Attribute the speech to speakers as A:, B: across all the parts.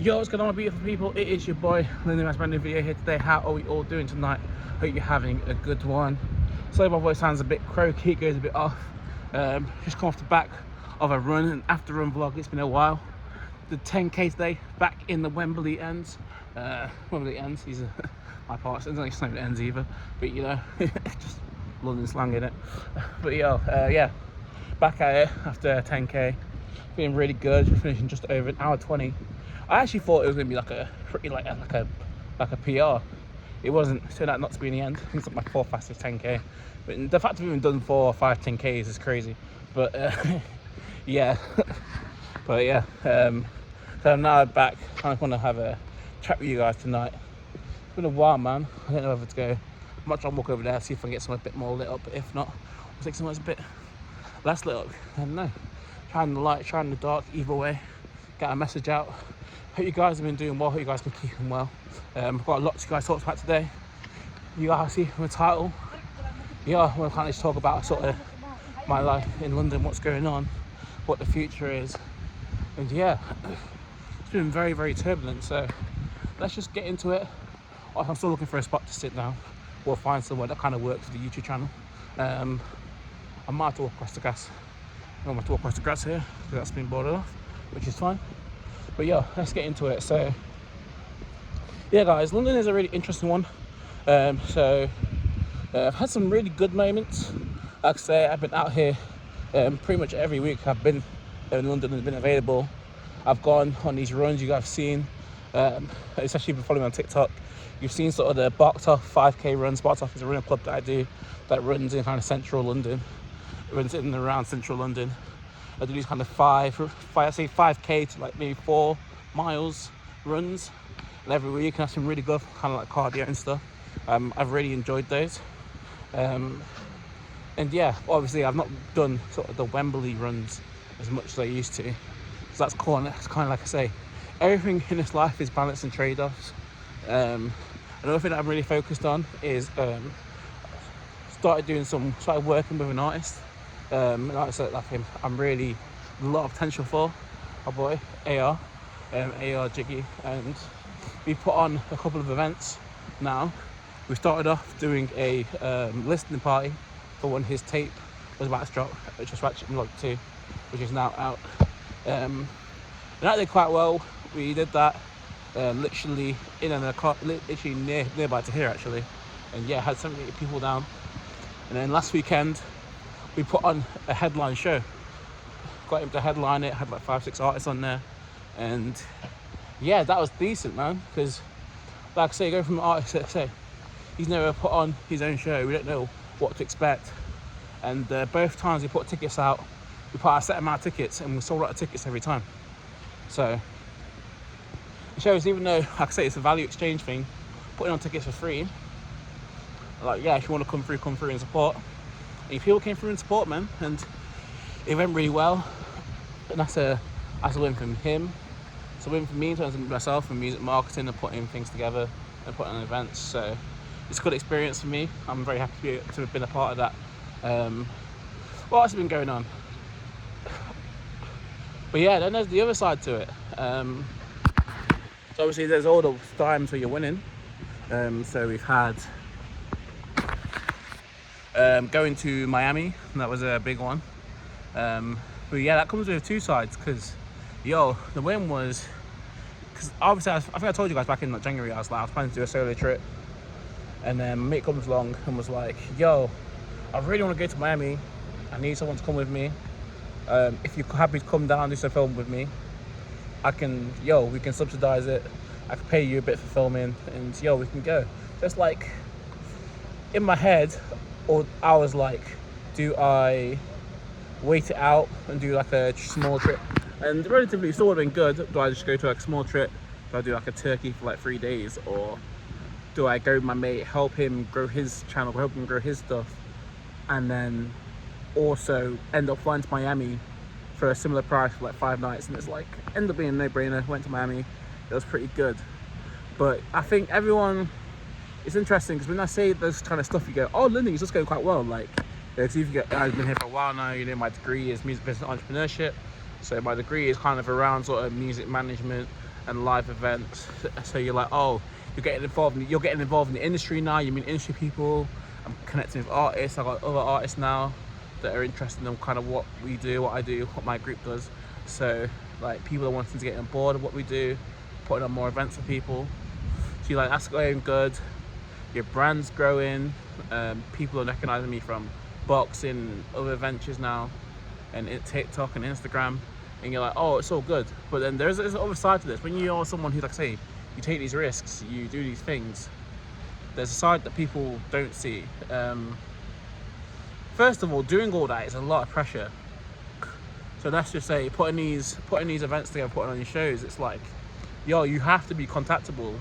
A: Yo, what's going on, beautiful people? It is your boy Lindy. My brand new video here today. How are we all doing tonight? Hope you're having a good one. Sorry, my voice sounds a bit croaky, goes a bit off. Just come off the back of a run, an after run vlog. It's been a while. The 10k today, back in the Wembley ends. Wembley ends. These are my parts. It's not even ends either, but you know, just London slang in it. But yeah, back at it after 10k. Feeling really good. Finishing just over an hour 20. I actually thought it was gonna be like a pretty like a PR. It wasn't. It turned out not to be in the end. I think it's like my fourth fastest 10k. But the fact of even done 4 or 5 10ks is crazy. But yeah, but yeah. So I'm now back. I just want to have a chat with you guys tonight. It's been a while, man. I don't know whether to go. I might try and walk over there, see if I can get somewhere a bit more lit up. But if not, I'll take somewhere a bit less lit up. I don't know. Trying the light, trying the dark. Either way, get a message out. Hope you guys have been doing well. Hope you guys can keep them well. I've got a lot to guys talk about today. You guys see from the title. Yeah, we'll kind of just talk about sort of my life in London, what's going on, what the future is, and yeah, it's been very, very turbulent. So let's just get into it. I'm still looking for a spot to sit down. We'll find somewhere that kind of works for the YouTube channel. I might have to walk across the grass. I don't have to walk across the grass here because that's been boarded off, which is fine. But yeah, let's get into it. So yeah, guys, London is a really interesting one. I've had some really good moments. Like I say, I've been out here pretty much every week. I've been in London and been available. I've gone on these runs you guys have seen, especially if you've been following me on TikTok. You've seen sort of the Barked Off 5k runs. Barked Off is a running club that I do that runs in kind of central London. It runs in and around central London. I do these kind of 5k to like maybe 4 miles runs, and every week I have some really good kind of like cardio and stuff. I've really enjoyed those, and yeah, obviously I've not done sort of the Wembley runs as much as I used to, so that's cool. And it's kind of like I say, everything in this life is balance and trade-offs. Another thing that I'm really focused on is started working with an artist. An artist that I'm really a lot of potential for, our boy AR, AR Jiggy, and we put on a couple of events now. We started off doing a listening party for when his tape was about to drop, which was Ratchet Vlog 2, which is now out. And that did quite well. We did that literally in a car, literally nearby to here actually, and yeah, had 78 people down. And then last weekend we put on a headline show. Got him to headline it, had like 5-6 artists on there, and yeah, that was decent, man, because like I say, going from an artist that say he's never put on his own show, we don't know what to expect, and both times we put tickets out, we put a set amount of tickets and we sold out of tickets every time. So it shows, even though like I say it's a value exchange thing, putting on tickets for free, like yeah, if you want to come through and support. And people came through and support, man, and it went really well. And that's a win from him. It's a win for me in terms of myself and music marketing and putting things together and putting on events. So it's a good experience for me. I'm very happy to have been a part of that. What else has been going on? But yeah, then there's the other side to it. So obviously there's all the times where you're winning. So we've had going to Miami, and that was a big one. But yeah, that comes with 2 sides, because the win was, because obviously I think I told you guys back in January I was planning to do a solo trip, and then my mate comes along and was like, yo, I really want to go to Miami, I need someone to come with me. If you're happy to come down and do some film with me, we can subsidize it, I can pay you a bit for filming, and we can go. Just like in my head, or I was like, do I wait it out and do like a small trip? And relatively it still would have been good. Do I just go to like a small trip? Do I do like a Turkey for like 3 days? Or do I go with my mate, help him grow his channel, help him grow his stuff, and then also end up flying to Miami for a similar price for like 5 nights? And it's like, ended up being a no-brainer. Went to Miami, it was pretty good. But I think everyone, it's interesting because when I say those kind of stuff, you go, oh, London, it's just going quite well. Like, I've been here for a while now, my degree is music business entrepreneurship. So my degree is kind of around sort of music management and live events. So you're like, oh, you're getting involved in the industry now. You meet industry people. I'm connecting with artists. I've got other artists now that are interested in kind of what we do, what I do, what my group does. So like people are wanting to get on board of what we do, putting on more events for people. So you're like, that's going good. Your brand's growing. People are recognizing me from boxing and other ventures now, and TikTok and Instagram. And you're like, oh, it's all good. But then there's an other side to this. When you're someone who, like I say, you take these risks, you do these things, there's a side that people don't see. First of all, doing all that is a lot of pressure. So let's just say putting these events together, putting on your shows, it's like, yo, you have to be contactable.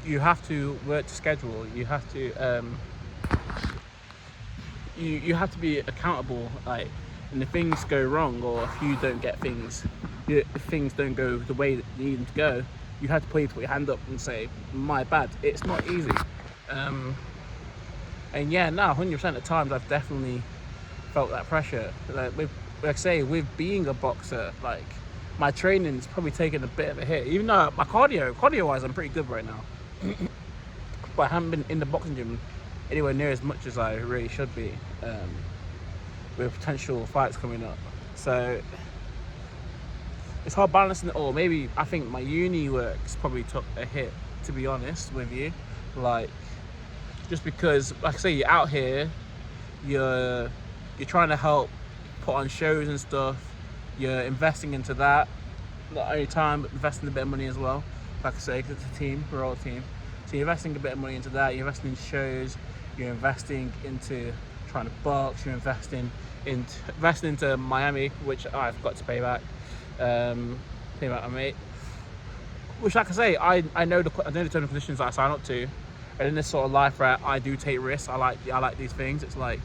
A: You have to work to schedule. You have to you have to be accountable. Like, and if things go wrong, or if you don't get things, if things don't go the way that you need them to go, you have to put your hand up and say, my bad. It's not easy. And yeah, now 100% at times I've definitely felt that pressure. Like I say, with being a boxer, like my training's probably taken a bit of a hit. Even though my cardio wise, I'm pretty good right now. But I haven't been in the boxing gym anywhere near as much as I really should be, with potential fights coming up. So it's hard balancing it all. Maybe I think my uni work's probably took a hit, to be honest with you. Like, just because, like I say, you're out here, you're trying to help put on shows and stuff. You're investing into that, not only time, but investing a bit of money as well. Like I say, 'cause it's a team, we're all a team. So you're investing a bit of money into that. You're investing in shows. You're investing into trying to box. You're investing into Miami, which I've got to pay back. Pay back my mate. Which, like I say, I know the terms and conditions that I sign up to. And in this sort of life where I do take risks, I like these things. It's like,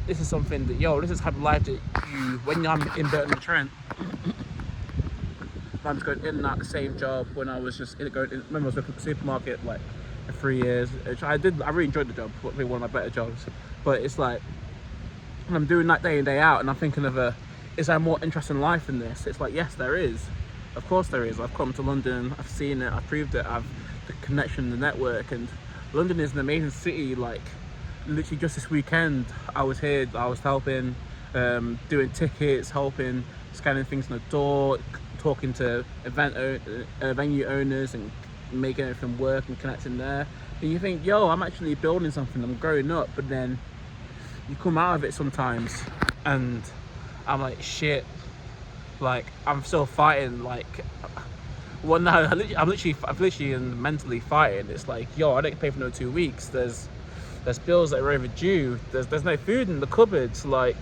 A: this is something that, this is the type of life that you, when I'm in Burton-on-Trent, I'm just going in and out the same job. When I was just remember I was working at the supermarket like for 3 years, which I really enjoyed the job, probably one of my better jobs. But it's like, when I'm doing that day in, day out, and I'm thinking of is there a more interesting life than this? It's like, yes, there is. Of course there is. I've come to London, I've seen it, I've proved it, I've the connection, the network, and London is an amazing city. Like, literally just this weekend, I was here, I was helping, doing tickets, helping, scanning things on the door, talking to venue owners and making everything work and connecting there. And you think, I'm actually building something, I'm growing up. But then you come out of it sometimes and I'm like, shit, like I'm still fighting. Like, well, no, I'm literally and mentally fighting. It's like, I don't get paid for no 2 weeks. There's bills that are overdue. There's no food in the cupboards. Like,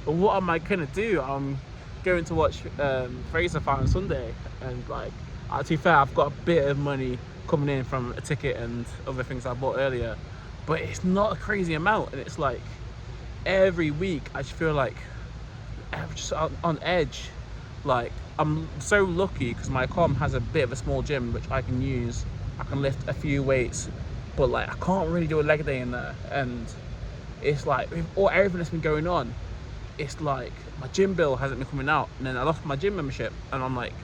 A: what am I gonna do? I'm going to watch Fraser fight on Sunday, and like, to be fair, I've got a bit of money coming in from a ticket and other things I bought earlier, but it's not a crazy amount. And it's like, every week I just feel like I'm just on edge. Like, I'm so lucky because my com has a bit of a small gym which I can use. I can lift a few weights, but like, I can't really do a leg day in there. And it's like, with everything that's been going on, it's like my gym bill hasn't been coming out, and then I lost my gym membership. And I'm like,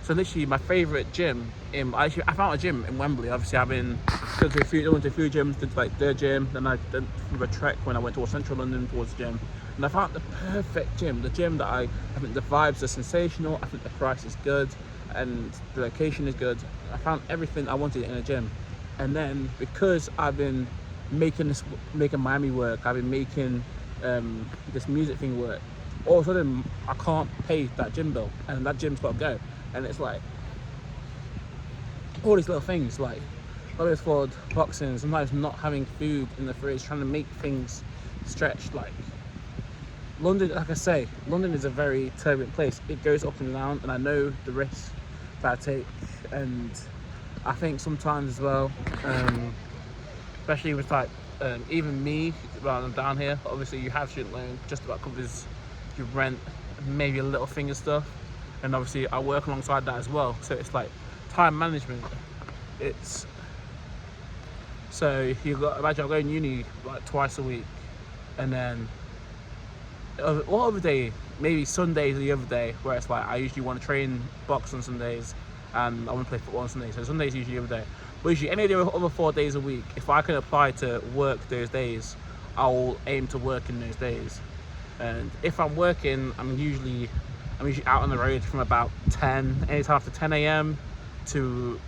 A: so literally my favourite gym I found a gym in Wembley. Obviously I've been went to a few gyms, did like their gym, then I did a trek when I went towards central London towards the gym, and I found the perfect gym, the gym that I think the vibes are sensational, I think the price is good, and the location is good. I found everything I wanted in a gym. And then because I've been making Miami work, I've been making this music thing work, all of a sudden I can't pay that gym bill, and that gym's got to go. And it's like, all these little things, like whether it's for boxing, sometimes not having food in the fridge, trying to make things stretch. Like, London, like I say, London is a very turbulent place. It goes up and down, and I know the risks that I take. And I think sometimes as well, especially with like even me, while I'm down here, obviously you have student loan, just about covers your rent, maybe a little thing and stuff. And obviously I work alongside that as well. So it's like time management. So imagine I'm going to uni like twice a week, and then what other day maybe Sundays the other day, where it's like I usually want to train box on Sundays and I want to play football on Sundays. So Sundays usually the other day. But usually any of the other 4 days a week, if I can apply to work those days, I'll aim to work in those days. And if I'm working, I'm usually out on the road from about 10, anytime after 10 a.m. to,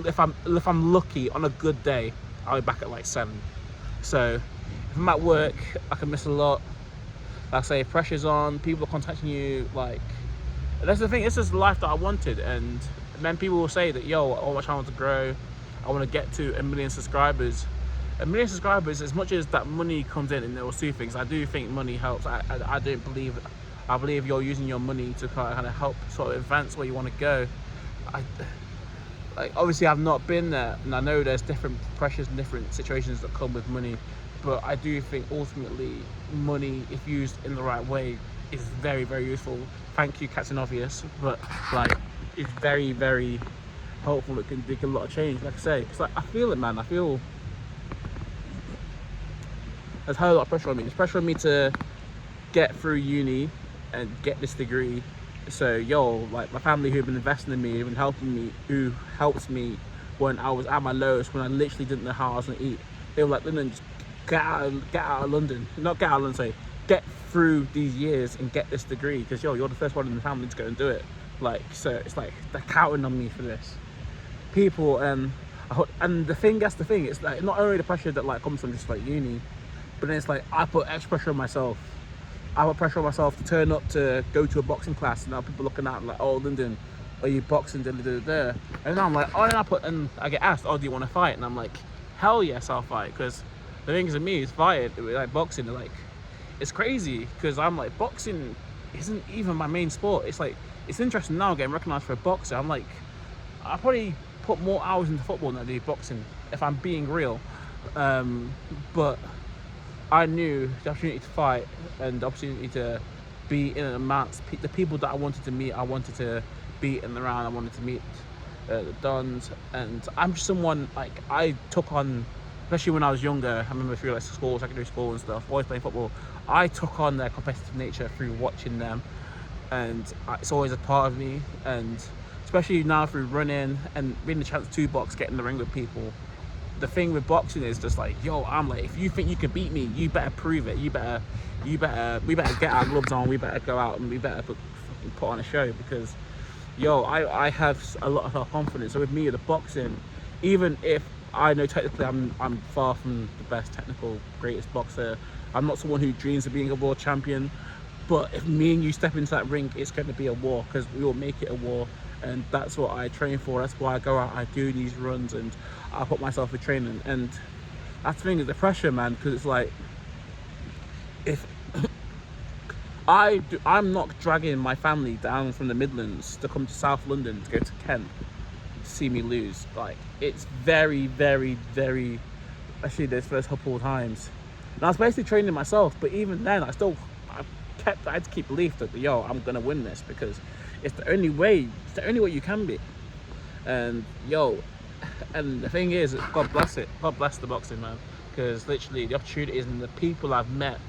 A: if I'm lucky on a good day, I'll be back at like 7. So if I'm at work, I can miss a lot. Like I say, pressure's on, people are contacting you, like, that's the thing, this is the life that I wanted. And then people will say that, yo, I want my channel to grow, I want to get to 1 million subscribers. 1 million subscribers, as much as that money comes in and those two things, I do think money helps. I believe you're using your money to kind of help sort of advance where you want to go. Like, obviously I've not been there, and I know there's different pressures and different situations that come with money, but I do think ultimately money, if used in the right way, is very, very useful. Thank you, Captain Obvious, but like, it's very, very helpful. It can make a lot of change. Like I say, it's like, I feel it, man. I feel there's a lot of pressure on me. There's pressure on me to get through uni and get this degree. So, yo, like, my family who've been investing in me, who've been helping me, who helped me when I was at my lowest, when I literally didn't know how I was gonna eat. They were like, Lyndon, just get out of London. Not get out of London, sorry. Get through these years and get this degree, because, yo, you're the first one in the family to go and do it. Like, so it's like, they're counting on me for this. People, and that's the thing, it's like, not only the pressure that, like, comes from just, like, uni, but then it's like, I put extra pressure on myself. I put pressure on myself to turn up to go to a boxing class, and now people looking at me like, oh, Lyndon, are you boxing? And now I'm like, and I get asked, oh, do you want to fight? And I'm like, hell yes, I'll fight. Because the thing is, with me, is fighting, like boxing, like, it's crazy, because I'm like, boxing isn't even my main sport. It's like, it's interesting now getting recognized for a boxer. I'm like, I probably put more hours into football than I do boxing, if I'm being real. But I knew the opportunity to fight and the opportunity to be in an amount, the people that I wanted to meet, I wanted to be in the round, I wanted to meet the Dons. And I'm just someone, like, I took on, especially when I was younger, I remember through like school, secondary school and stuff, always playing football, I took on their competitive nature through watching them, and it's always a part of me. And especially now through running and being the chance to box, get in the ring with people. The thing with boxing is just like, yo, I'm like, if you think you can beat me, you better prove it. We better get our gloves on. We better go out and we better put on a show, because, yo, I have a lot of self-confidence. So with me, the boxing, even if I know technically I'm far from the best technical, greatest boxer, I'm not someone who dreams of being a world champion. But if me and you step into that ring, it's going to be a war, because we will make it a war. And that's what I train for. That's why I go out, I do these runs, and I put myself in training. And that's the thing, is the pressure, man, because it's like, if I'm not dragging my family down from the Midlands to come to South London to go to Kent to see me lose. Like, it's very, very, very, especially those first couple of times. And I was basically training myself, but even then, I had to keep belief that, yo, I'm gonna win this, because it's the only way you can be. And yo, and the thing is, God bless it, God bless the boxing, man, because literally the opportunities and the people I've met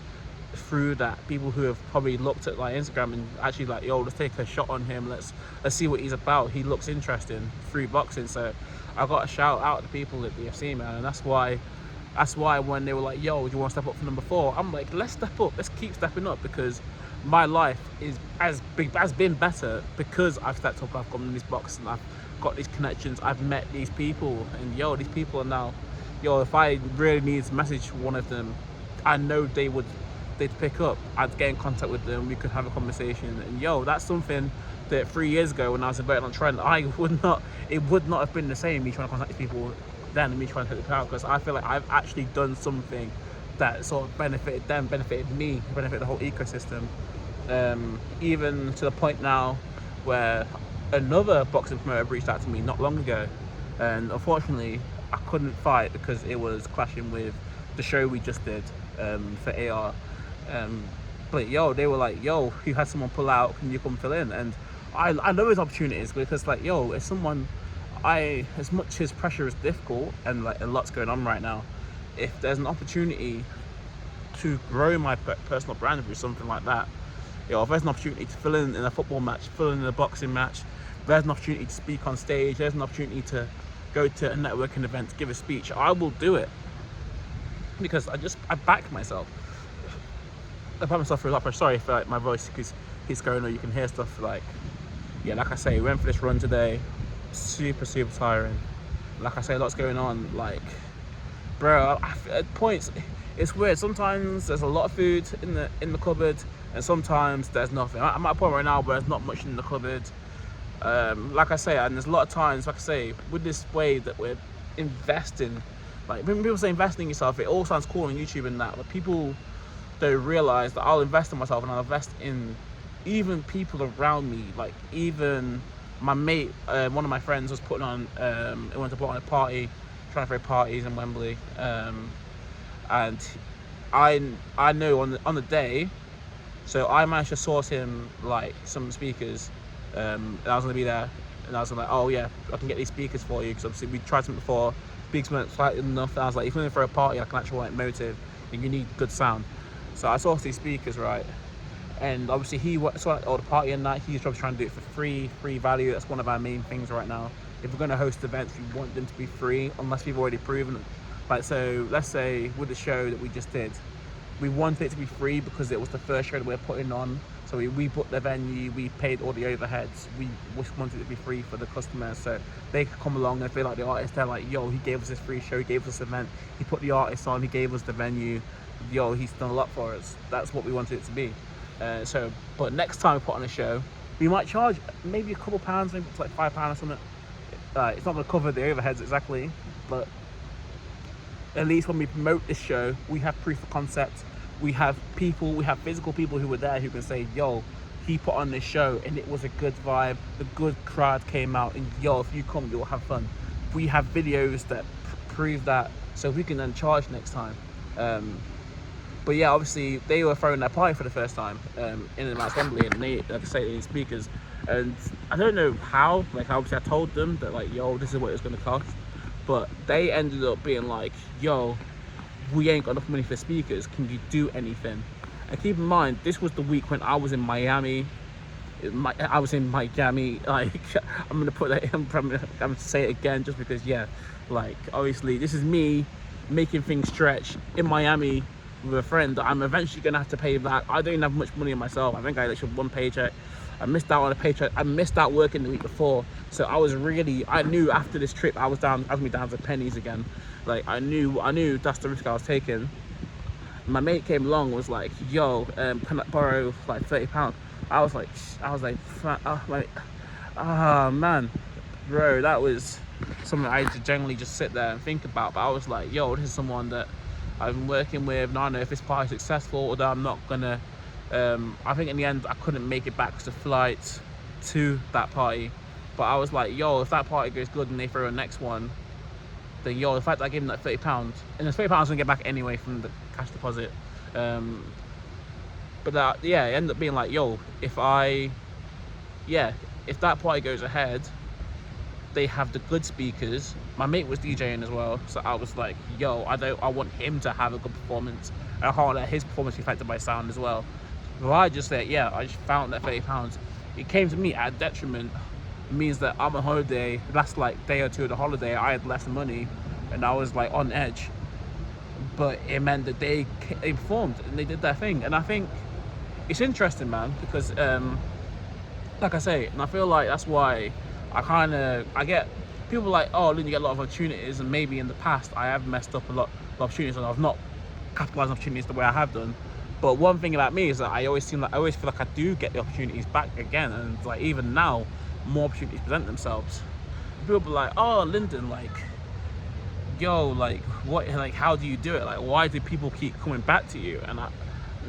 A: through that, people who have probably looked at like Instagram and actually like, yo, let's take a shot on him, let's see what he's about, he looks interesting, through boxing. So I got to shout out the people at BFC, man. And that's why when they were like, yo, do you want to step up for number 4, I'm like, let's step up, let's keep stepping up, because my life has been better because I've stepped up, I've gotten these boxes, and I've got these connections, I've met these people, and yo, these people are now, yo, if I really needed to message one of them, I know they'd pick up, I'd get in contact with them, we could have a conversation. And yo, that's something that 3 years ago when I was invited on Trent, it would not have been the same, me trying to contact these people then and me trying to take the crowd, because I feel like I've actually done something that sort of benefited them, benefited me, benefited the whole ecosystem. Even to the point now where another boxing promoter reached out to me not long ago, and unfortunately I couldn't fight because it was clashing with the show we just did for AR. But yo, they were like, yo, you had someone pull out, can you come fill in? And I love those opportunities, because like, yo, as someone, as much as pressure is difficult and like a lot's going on right now, if there's an opportunity to grow my personal brand through something like that, if there's an opportunity to fill in a football match, fill in a boxing match, there's an opportunity to speak on stage, there's an opportunity to go to a networking event, to give a speech, I will do it. Because I back myself. I back myself for a lot. Sorry for my voice because keeps going, or you can hear stuff like I say, we went for this run today, super tiring. Like I say, lots going on. Like, bro, at points it's weird. Sometimes there's a lot of food in the cupboard, and sometimes there's nothing. I'm at a point right now where there's not much in the cupboard. Like I say, and there's a lot of times, like I say, with this way that we're investing. Like, when people say investing in yourself, it all sounds cool on YouTube and that, but people don't realize that I'll invest in myself, and I'll invest in even people around me. Like, even my mate, one of my friends was putting on, he went to put on a party, trying to throw parties in Wembley, and I know on the day, so I managed to source him like some speakers, and I was gonna be there, and I was like, oh yeah, I can get these speakers for you, because obviously we tried something before, speakers weren't slightly enough, and I was like, if you're going for a party like an actual like motive, then you need good sound. So I sourced these speakers, right? And obviously he saw the party and that, he's trying to do it for free value. That's one of our main things right now. If we're going to host events, we want them to be free, unless we've already proven it. Like, so let's say with the show that we just did, we wanted it to be free because it was the first show that we're putting on. So we booked the venue, we paid all the overheads, we just wanted it to be free for the customers, so they could come along and feel like the artist. They're like, yo, he gave us this free show, he gave us this event, he put the artist on, he gave us the venue, yo, he's done a lot for us. That's what we wanted it to be. But next time we put on a show, we might charge maybe a couple pounds, maybe it's like £5 or something. It's not going to cover the overheads exactly, but at least when we promote this show, we have proof of concept. We have physical people who were there who can say, yo, he put on this show and it was a good vibe, the good crowd came out, and yo, if you come, you'll have fun. We have videos that prove that, so we can then charge next time. But yeah, obviously they were throwing their party for the first time in and out Wembley, and they, like I say, they need speakers. And I don't know how, like obviously I told them that like, yo, this is what it's going to cost. But they ended up being like, yo, we ain't got enough money for speakers, can you do anything? And keep in mind, this was the week when I was in Miami. Like, I'm gonna put that, I'm gonna say it again just because, yeah, like, obviously this is me making things stretch in Miami with a friend that I'm eventually gonna have to pay back. I don't even have much money in myself. I think I actually had one paycheck. I missed out on a paycheck. I missed out working the week before, so I knew after this trip I was down to pennies again. Like, I knew that's the risk I was taking. My mate came along and was like, yo, can I borrow like £30? I was like, oh man, bro, that was something I had to generally just sit there and think about. But I was like, yo, this is someone that I've been working with, and I don't know if this party's successful or that I'm not gonna. I think in the end I couldn't make it back to the flight to that party. But I was like, yo, if that party goes good and they throw a next one, then yo, the fact that I gave them that £30, and the £30 I'm gonna get back anyway from the cash deposit. But that, yeah, it ended up being like, yo, if that party goes ahead, they have the good speakers. My mate was DJing as well, so I was like, yo, I want him to have a good performance. I don't want his performance be affected by sound as well. So I just said, yeah, I just found that £30. It came to me at a detriment. It means that I'm on holiday, last like day or two of the holiday, I had less money and I was like on edge. But it meant that they performed and they did their thing. And I think it's interesting, man, because like I say, and I feel like that's why I get people like, oh, Lynn, you get a lot of opportunities, and maybe in the past I have messed up a lot of opportunities and I've not capitalized on opportunities the way I have done. But one thing about me is that I always feel like I do get the opportunities back again, and like even now, more opportunities present themselves. People be like, oh, Lyndon, like, yo, like, what, like, how do you do it? Like, why do people keep coming back to you? And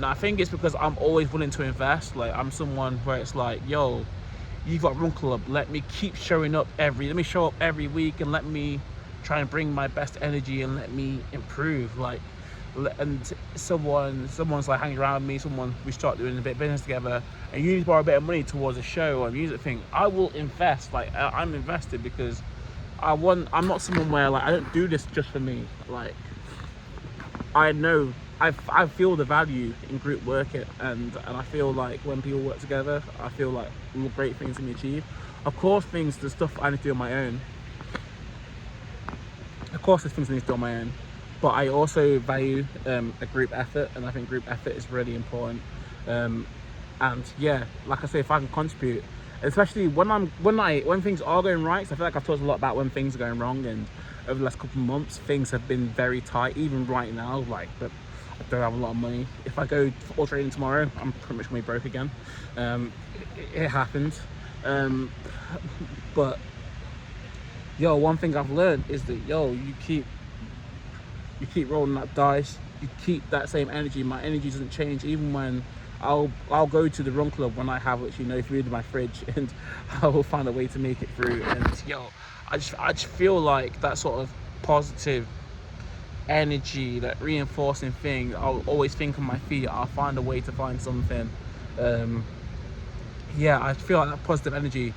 A: I think it's because I'm always willing to invest. Like, I'm someone where it's like, yo, you've got Run Club, let me show up every week, and let me try and bring my best energy and let me improve. Like, and someone's like hanging around me, we start doing a bit of business together, and you need to borrow a bit of money towards a show or a music thing, I will invest. Like, I'm invested because I'm not someone where like I don't do this just for me. Like, I know I feel the value in group work, and I feel like when people work together, I feel like great things can be achieved. Of course, the stuff I need to do on my own. Of course, there's things I need to do on my own, but I also value a group effort, and I think group effort is really important. And yeah, like I say, if I can contribute, especially when things are going right, 'cause I feel like I've talked a lot about when things are going wrong, and over the last couple of months, things have been very tight. Even right now, like, but I don't have a lot of money. If I go all trading tomorrow, I'm pretty much gonna be broke again. It happens. But yo, one thing I've learned is that you keep rolling that dice. You keep that same energy. My energy doesn't change even when I'll go to the run club when I have literally no food in my fridge, and I will find a way to make it through. And I just feel like that sort of positive energy, that reinforcing thing. I'll always think on my feet. I'll find a way to find something. Yeah, I feel like that positive energy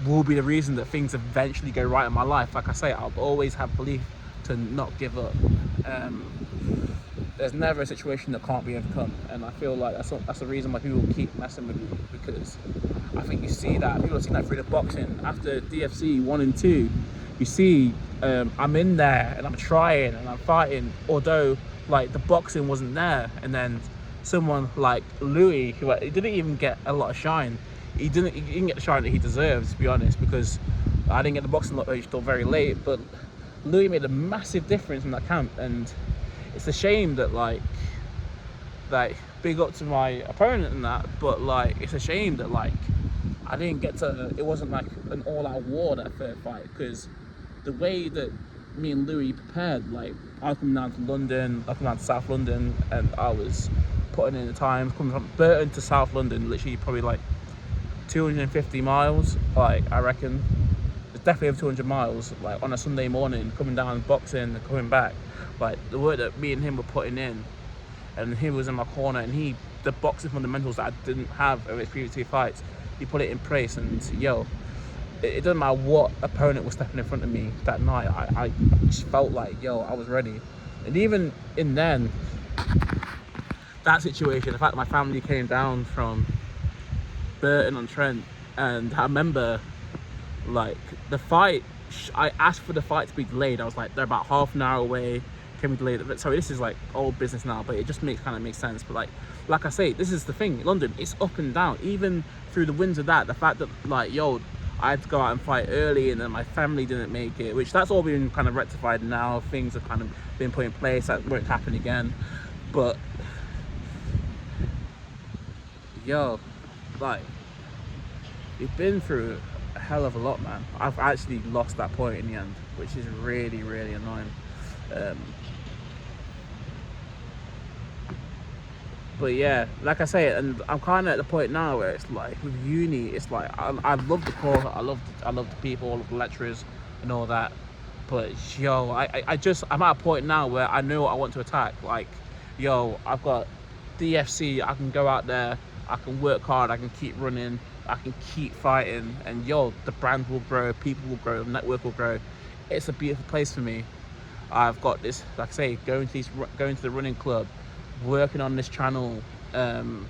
A: will be the reason that things eventually go right in my life. Like I say, I'll always have belief to not give up. There's never a situation that can't be overcome, and I feel like that's the reason why people keep messing with me, because I think people have seen that through the boxing. After DFC 1 and 2, you see I'm in there and I'm trying and I'm fighting, although like the boxing wasn't there. And then someone like Louis, who he didn't even get a lot of shine, he didn't get the shine that he deserves, to be honest, because I didn't get the boxing lot till very late. But Louis made a massive difference in that camp, and it's a shame that like big up to my opponent and that, but like it's a shame that like I didn't get to. It wasn't like an all-out war, that third fight, because the way that me and Louis prepared, like I was coming down to London, I come down to South London, and I was putting in the time coming from Burton to South London, literally probably like 250 miles. Like I reckon it's definitely over 200 miles. Like on a Sunday morning, coming down boxing and coming back. Like the work that me and him were putting in, and he was in my corner, and the boxing fundamentals that I didn't have over his previous 2 fights, he put it in place. And it doesn't matter what opponent was stepping in front of me that night, I just felt like I was ready. And even in then that situation, the fact that my family came down from Burton on Trent, and I remember like the fight, I asked for the fight to be delayed. I was like, they're about half an hour away, can we delay it? Sorry, this is like old business now, but it just kind of makes sense. But like I say, this is the thing, London, it's up and down. Even through the winds of that, the fact that like I had to go out and fight early, and then my family didn't make it, which that's all been kind of rectified now. Things have kind of been put in place, that won't happen again. But like we've been through a hell of a lot, man. I've actually lost that point in the end, which is really, really annoying. But yeah, like I say, and I'm kind of at the point now where it's like with uni, it's like I love the course, I love the people, I love the lecturers and all that. But I'm at a point now where I know what I want to attack. Like I've got DFC, I can go out there, I can work hard, I can keep running, I can keep fighting, and the brand will grow, people will grow, the network will grow. It's a beautiful place for me. I've got this, like I say, going to the running club, working on this channel, and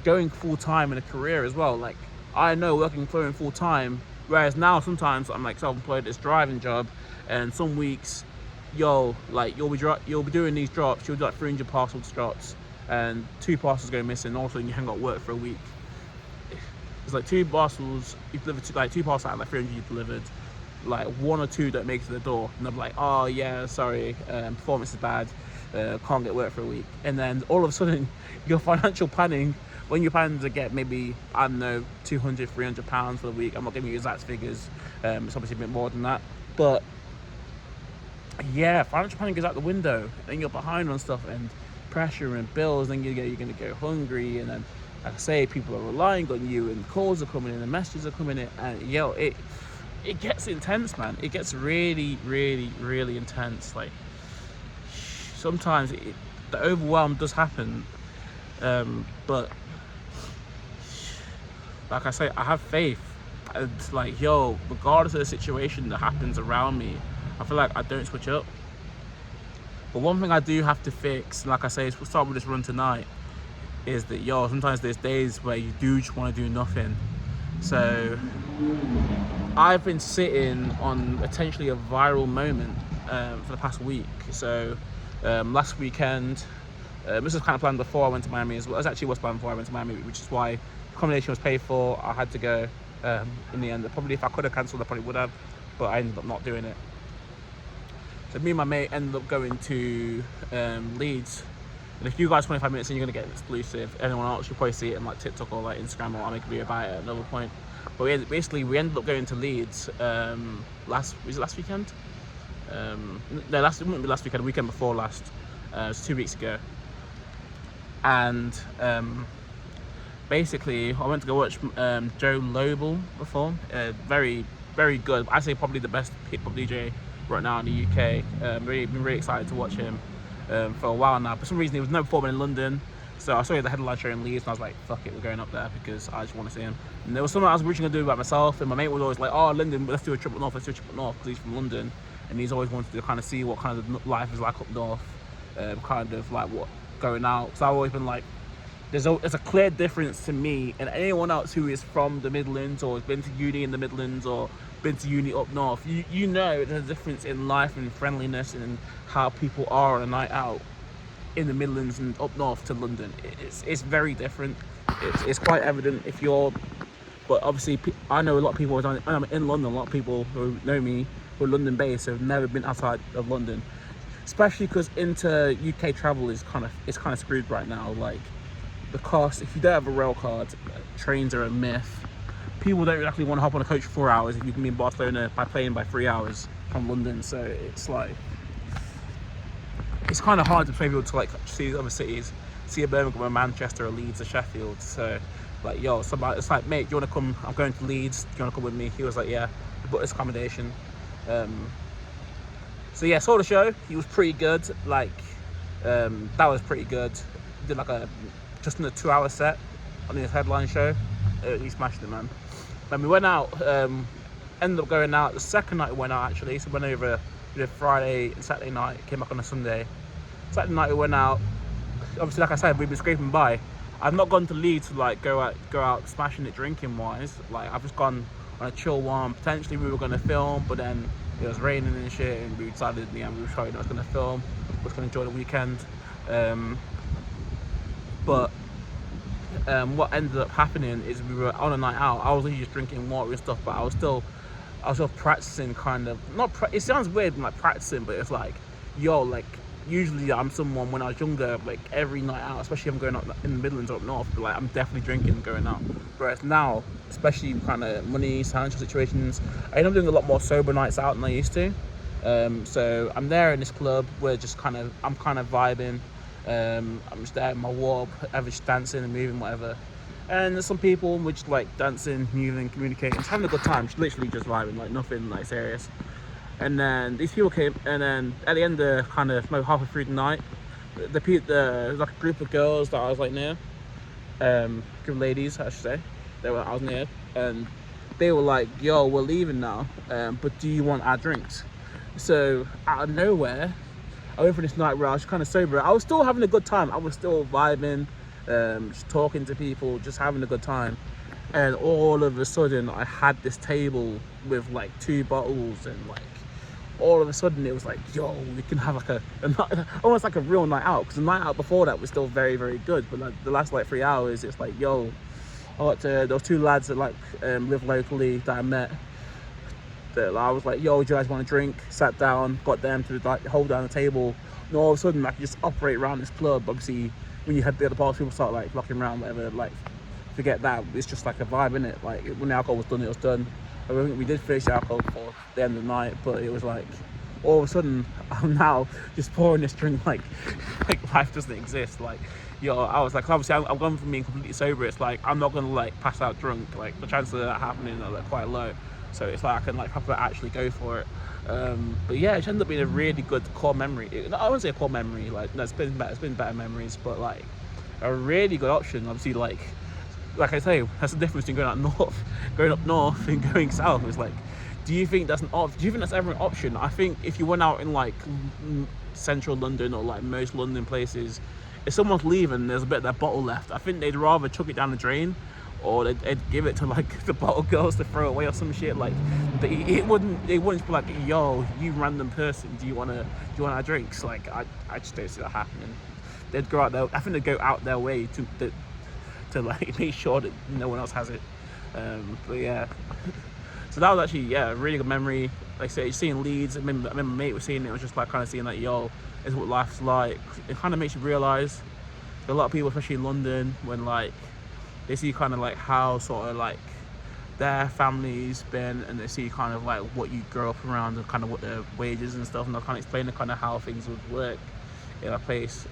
A: going full time in a career as well. Like I know working full time, whereas now sometimes I'm like self-employed, this driving job, and some weeks, you'll be doing these drops, you'll do like 300 parcel drops, and 2 parcels go missing. All of a sudden you haven't got work for a week. It's like 2 parcels you delivered, 2 parcels out of like 300 you delivered. Like 1 or 2 don't make it to the door, and they're like, oh yeah, sorry, performance is bad, can't get work for a week. And then all of a sudden your financial planning, when you're planning to get maybe, I don't know, 200, 300 pounds for the week, I'm not giving you exact figures, it's obviously a bit more than that, but yeah, financial planning goes out the window, and you're behind on stuff, and pressure and bills, then you're going to go hungry, and then like I say, people are relying on you, and calls are coming in, and messages are coming in, and it gets intense, man. It gets really, really, really intense. Like sometimes the overwhelm does happen, but like I say, I have faith. It's like regardless of the situation that happens around me, I feel like I don't switch up. But one thing I do have to fix, like I say, we'll start with this run tonight, is that sometimes there's days where you do just want to do nothing. So I've been sitting on potentially a viral moment for the past week. So last weekend, this was kind of planned before I went to Miami as well. It actually was planned before I went to Miami, which is why accommodation was paid for. I had to go in the end. Probably if I could have cancelled, I probably would have, but I ended up not doing it. So me and my mate ended up going to Leeds. And if you guys 25 minutes in, you're going to get an exclusive. Anyone else, you'll probably see it in like TikTok or like Instagram, or I'll make a video about it at another point. But we ended up going to Leeds last weekend? No, it wouldn't be last weekend, the weekend before last. It was 2 weeks ago. And basically, I went to go watch Joe Lobel perform. Very, very good. I'd say probably the best hip-hop DJ right now in the UK. Been really excited to watch him for a while now. For some reason, he was never performing in London. So I saw the headline show in Leeds, and I was like, fuck it, we're going up there because I just want to see him. And there was something I was originally going to do about myself, and my mate was always like, oh, London, let's do a trip up north, because he's from London. And he's always wanted to kind of see what kind of life is like up north, kind of like what going out. So I've always been like, there's a clear difference to me and anyone else who is from the Midlands or has been to uni in the Midlands or been to uni up north. You know there's a difference in life and friendliness and how people are on a night out in the Midlands and up north to London. It's very different. It's quite evident if you're, but obviously I know a lot of people, I'm in London, a lot of people who know me who are London based have never been outside of London, especially because inter UK travel is kind of screwed right now. Like the cost, if you don't have a rail card, trains are a myth. People don't actually want to hop on a coach for 4 hours if you can be in Barcelona by plane by 3 hours from London. So it's like, it's kind of hard to able to like see other cities, see a Birmingham, or Manchester, or Leeds, or Sheffield. So like, yo, somebody, it's like, mate, do you want to come? I'm going to Leeds. Do you want to come with me? He was like, yeah, but it's accommodation. So yeah, saw the show. He was pretty good. Like, that was pretty good. Did like just in a 2-hour set on his headline show. He smashed it, man. Then we went out. Ended up going out the second night we went out actually. So we went over. We did Friday and Saturday night. Came back on a Sunday. Saturday night we went out. Obviously, like I said, we've been scraping by. I've not gone to Leeds to like go out smashing it drinking wise. Like I've just gone on a chill one. Potentially we were going to film, but then it was raining and shit, and we decided in the end we were trying not going to film. We were going to enjoy the weekend. But what ended up happening is we were on a night out. I was literally just drinking water and stuff, but I was still practicing, kind of it sounds weird like practicing, but it's like, yo, like usually I'm someone when I was younger, like every night out, especially if I'm going out in the Midlands or up north, but like I'm definitely drinking and going out. Whereas now, especially kind of money, financial situations, I end up doing a lot more sober nights out than I used to. So I'm there in this club where I'm kind of vibing. I'm just there in my warp, just dancing and moving, whatever. And there's some people which like dancing, moving, communicating, just having a good time, just literally just vibing, like nothing like serious. And then these people came, and then at the end of kind of halfway through the night, there was like a group of girls that I was like near, group of ladies I should say, I was near, and they were like, yo, we're leaving now, but do you want our drinks? So out of nowhere, I went for this night where I was kind of sober. I was still having a good time. I was still vibing, just talking to people, just having a good time. And all of a sudden, I had this table with like 2 bottles, and like all of a sudden it was like, yo, we can have like almost like a real night out. Because the night out before that was still very, very good. But like the last like 3 hours, it's like, yo, those 2 lads that like live locally that I met. That I was like, yo, do you guys want a drink? Sat down, got them to like hold down the table, and all of a sudden I could just operate around this club. Obviously, when you had the other parts, people start like flocking around, whatever. Like, forget that. It's just like a vibe, innit? Like when the alcohol was done, it was done. I think we did finish the alcohol for the end of the night, but it was like all of a sudden I'm now just pouring this drink like life doesn't exist. Like, yo, I was like, obviously I'm going from being completely sober. It's like I'm not gonna like pass out drunk. Like the chances of that happening are like quite low. So it's like I can like proper actually go for it. But yeah, it ended up being a really good core memory. I wouldn't say a core memory. Like no, it's been better memories, but like a really good option. Obviously, like I say, that's the difference between going up north and going south. It's like Do you think that's do you think that's ever an option? I think if you went out in like central London or like most London places, if someone's leaving, there's a bit of that bottle left, I think they'd rather chuck it down the drain, or they'd give it to like the bottle girls to throw away or some shit. Like they wouldn't be like, yo, you random person, do you want our drinks? Like I just don't see that happening. They'd go out there. I think they'd go out their way to like make sure that no one else has it. But yeah. So that was actually, a really good memory. Like I say, seeing Leeds, I remember my mate was seeing it, was just like kind of seeing like, yo, this is what life's like. It kind of makes you realise a lot of people, especially in London, when like they see kind of like how sort of like their family's been, and they see kind of like what you grow up around and kind of what their wages and stuff, and they'll kind of explain the kind of how things would work in a place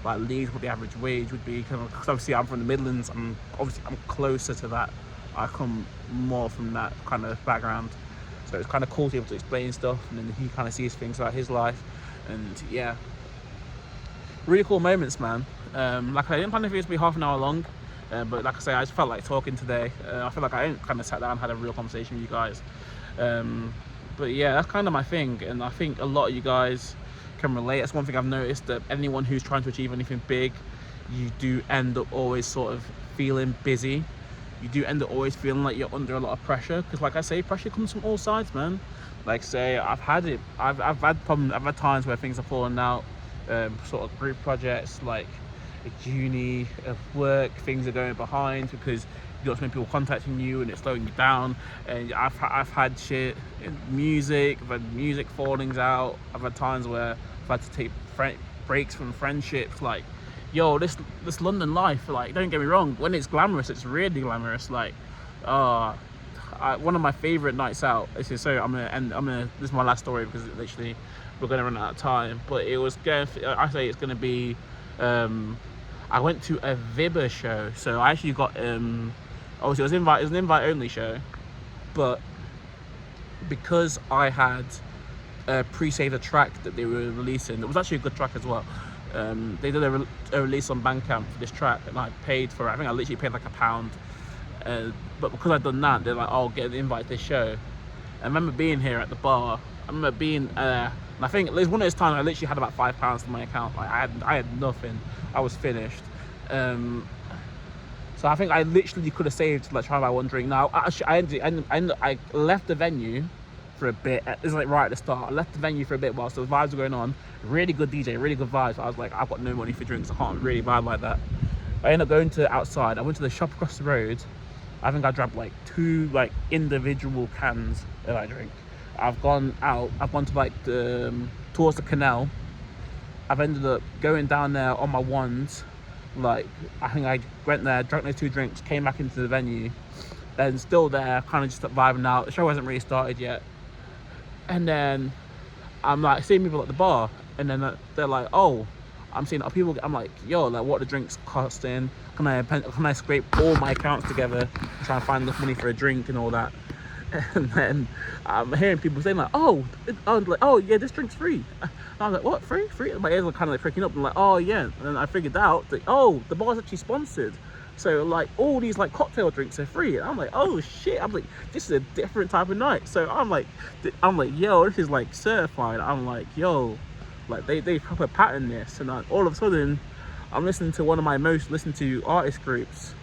A: like Leeds, what the average wage would be. Kind of, because obviously I'm from the Midlands, I'm closer to that. I come more from that kind of background, so it's kind of cool to be able to explain stuff, and then he kind of sees things about his life, and yeah, really cool moments, man. Like I didn't plan for it to be half an hour long, but like I say, I just felt like talking today. I feel like I didn't kind of sat down and had a real conversation with you guys, but yeah, that's kind of my thing, and I think a lot of you guys can relate. That's one thing I've noticed, that anyone who's trying to achieve anything big, you do end up always sort of feeling busy. You do end up always feeling like you're under a lot of pressure, because like I say, pressure comes from all sides, man. Like say, I've had times where things are falling out, sort of group projects, like at uni, at work, things are going behind because you got so many people contacting you and it's slowing you down. And I've had shit in music, I've had music fallings out. I've had times where I've had to take breaks from friendships, like, yo, this London life, like, don't get me wrong, when it's glamorous, it's really glamorous. Like, one of my favorite nights out. This is this is my last story because literally we're gonna run out of time. But it was I say it's gonna be. I went to a Vibber show, so I actually got obviously it was an invite only show, but because I had pre-saved a track that they were releasing, it was actually a good track as well. They did a release on Bandcamp for this track, and I paid for it. I think I literally paid like £1. But because I'd done that, they're like, "Oh, get an invite to this show." I remember being here at the bar. I remember being, and I think it was one of those times I literally had about £5 in my account. Like I had nothing. I was finished. So I think I literally could have saved like trying to buy one drink. Now I left the venue for a bit. It's like right at the start. I left the venue for a bit whilst the vibes were going on. Really good DJ, really good vibes. I was like, I've got no money for drinks. I can't really vibe like that. I ended up going to outside. I went to the shop across the road. I think I grabbed like 2 like individual cans that I drink. I've gone out. I've gone to like towards the canal. I've ended up going down there on my ones. Like, I think I went there, drank those 2 drinks, came back into the venue, then still there, kind of just vibing out. The show hasn't really started yet. And then I'm like seeing people at the bar, and then they're like, "Oh, I'm seeing other people." I'm like, "Yo, like, what are the drinks costing? Can I scrape all my accounts together, try and find enough money for a drink and all that?" And then I'm hearing people saying like, "Oh yeah, this drink's free." And I was like, "What, free? My ears were kind of like pricking up. I'm like, "Oh yeah." And then I figured out that, oh, the bar's actually sponsored, so like all these like cocktail drinks are free. And I'm like, "Oh shit!" I'm like, "This is a different type of night." So I'm like, "Yo, this is like certified." I'm like, "Yo, like they proper pattern this." And all of a sudden, I'm listening to one of my most listened to artist groups.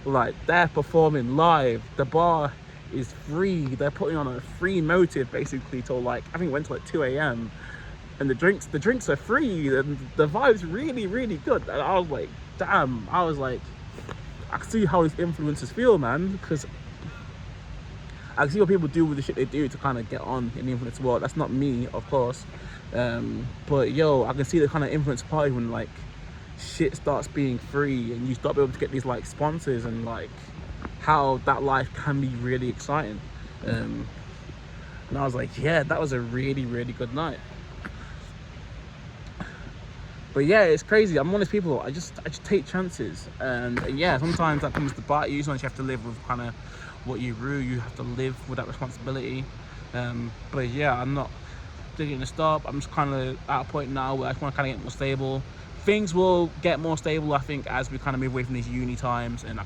A: Like, they're performing live. The bar is free. They're putting on a free motive basically till like, I think it went to like 2 a.m. and the drinks are free, and the vibe's really, really good. And I was like, damn, I can see how these influencers feel, man, because I can see what people do with the shit they do to kind of get on in the influencer world. That's not me, of course, but yo, I can see the kind of influence party when like shit starts being free and you start being able to get these like sponsors, and like how that life can be really exciting. And I was like, yeah, that was a really, really good night. But yeah, it's crazy. I'm one of those people, I just take chances, and yeah, sometimes that comes to bite you. Sometimes you have to live with kind of what you rue. You have to live with that responsibility. But yeah, I'm not digging to stop. I'm just kind of at a point now where I want to kind of get more stable. Things will get more stable, I think, as we kind of move away from these uni times, and I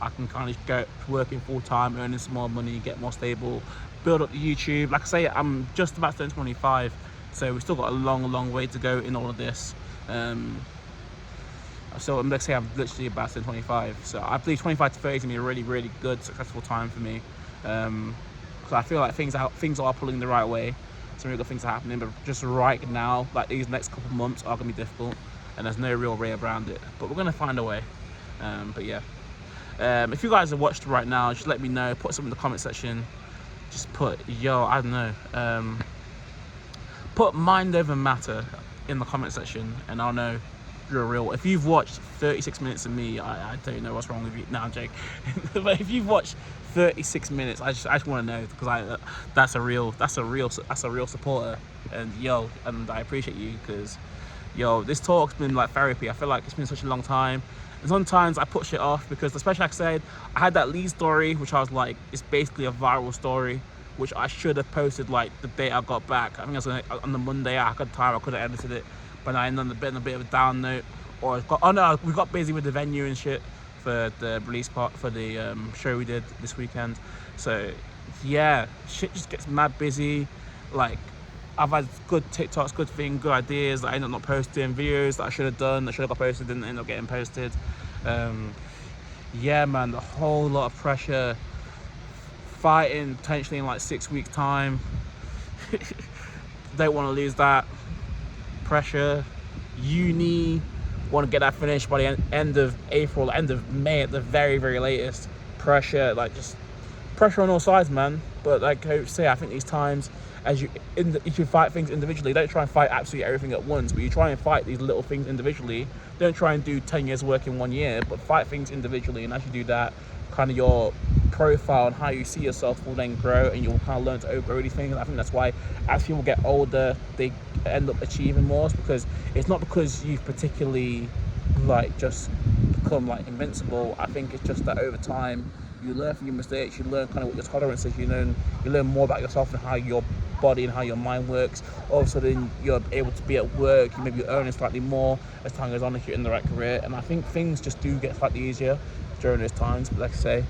A: can kind of go working full time, earning some more money, get more stable, build up the YouTube. Like I say, I'm just about to turn 25, so we've still got a long way to go in all of this. So let's say I'm literally about to turn 25. So I believe 25 to 30 is gonna be a really good, successful time for me. So I feel like things are pulling the right way. Some really good things are happening, but just right now, like these next couple of months are gonna be difficult, and there's no real way around it. But we're gonna find a way. But yeah, if you guys have watched right now, just let me know. Put something in the comment section. Just put I don't know. Put mind over matter in the comment section, and I'll know you're real. If you've watched 36 minutes of me, I don't know what's wrong with you. No, I'm joking. But if you've watched 36 minutes, I just want to know, because that's a real supporter, and I appreciate you, because this talk's been like therapy. I feel like it's been such a long time, and sometimes I put shit off because, especially like I said, I had that lead story, which I was like, it's basically a viral story, which I should have posted like the day I got back. I think it was on the Monday. I had time, I could have edited it, but I ended up on a bit of a down note. We got busy with the venue and shit for the release part for the show we did this weekend. So yeah, shit just gets mad busy. Like, I've had good TikToks, good ideas that I ended up not posting, videos that I should have done, that should have got posted, didn't end up getting posted. Yeah, man, the whole lot of pressure. Fighting potentially in like 6 weeks time. Don't want to lose that. Pressure. Uni, want to get that finished by the end of April, end of May at the very latest. Pressure, like just pressure on all sides, man. But like I say, I think these times, if you fight things individually, don't try and fight absolutely everything at once, but you try and fight these little things individually. Don't try and do 10 years work in 1 year, but fight things individually. And as you do that, kind of your profile and how you see yourself will then grow, and you'll kind of learn to outgrow these things. I think that's why as people get older, they end up achieving more, because it's not because you've particularly like just become like invincible. I think it's just that over time you learn from your mistakes, you learn kind of what your tolerance is, you learn more about yourself and how your body and how your mind works. All of a sudden you're able to be at work, you maybe earning slightly more as time goes on if you're in the right career. And I think things just do get slightly easier during those times. But like I say,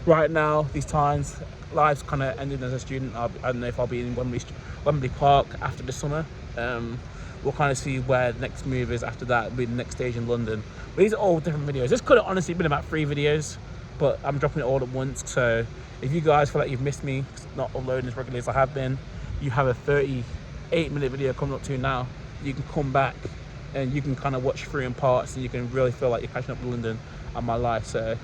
A: right now, these times, life's kind of ended as a student. I don't know if I'll be in Wembley Park after the summer. We'll kind of see where the next move is after that. It'll be the next stage in London. But these are all different videos. This could have honestly been about 3 videos, but I'm dropping it all at once. So if you guys feel like you've missed me, not uploading as regularly as I have been, you have a 38-minute video coming up to you now. You can come back and you can kind of watch through in parts, and you can really feel like you're catching up with London and my life. So it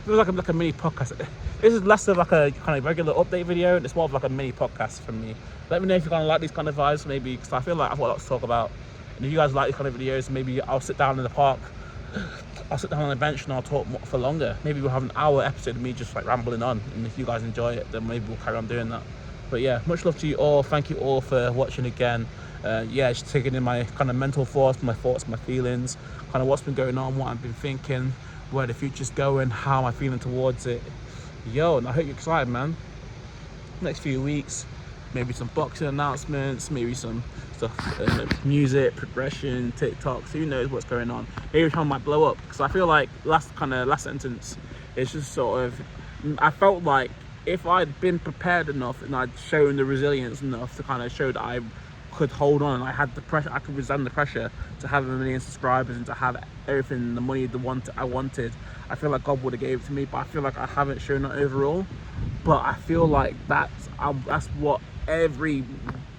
A: feels like a mini podcast. This is less of like a kind of regular update video, and it's more of like a mini podcast from me. Let me know if you kind of like these kind of vibes, maybe, because I feel like I've got a lot to talk about. And if you guys like these kind of videos, maybe I'll sit down in the park, I'll sit down on the bench and I'll talk for longer. Maybe we'll have an hour episode of me just like rambling on, and if you guys enjoy it, then maybe we'll carry on doing that. But yeah, much love to you all. Thank you all for watching again. Yeah, just taking in my kind of mental thoughts, my feelings, kind of what's been going on, what I've been thinking, where the future's going, how am I feeling towards it. And I hope you're excited, man. Next few weeks, maybe some boxing announcements, maybe some stuff, music, progression, TikToks, who knows what's going on. Maybe the channel might blow up, because I feel like last sentence is just sort of, I felt like if I'd been prepared enough and I'd shown the resilience enough to kind of show that I could hold on, and I had the pressure, I could withstand the pressure to have 1 million subscribers and to have everything, the money, I wanted, I feel like God would have gave it to me. But I feel like I haven't shown that overall. But I feel like that's what every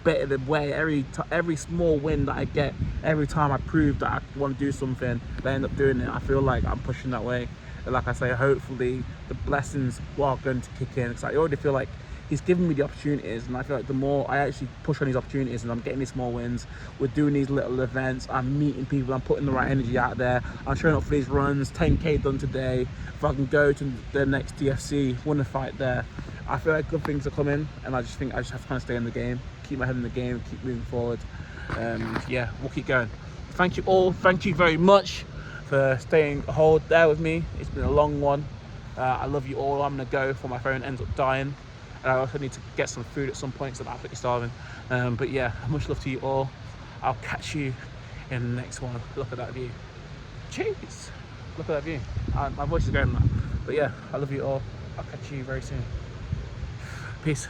A: bit of the way, every small win that I get, every time I prove that I want to do something, I end up doing it. I feel like I'm pushing that way. And like I say, hopefully the blessings are going to kick in, because I already feel like He's given me the opportunities, and I feel like the more I actually push on these opportunities and I'm getting these small wins, we're doing these little events, I'm meeting people, I'm putting the right energy out there, I'm showing up for these runs, 10k done today, if I can go to the next DFC, win a fight there, I feel like good things are coming, and I just think I just have to kind of stay in the game, keep my head in the game, keep moving forward. Yeah, we'll keep going. Thank you all, thank you very much for staying hold there with me. It's been a long one. I love you all. I'm gonna go before my phone ends up dying, and I also need to get some food at some point, so I'm absolutely starving. But yeah, much love to you all. I'll catch you in the next one. Look at that view. Jeez, look at that view. My voice is going now. But yeah, I love you all. I'll catch you very soon. Peace.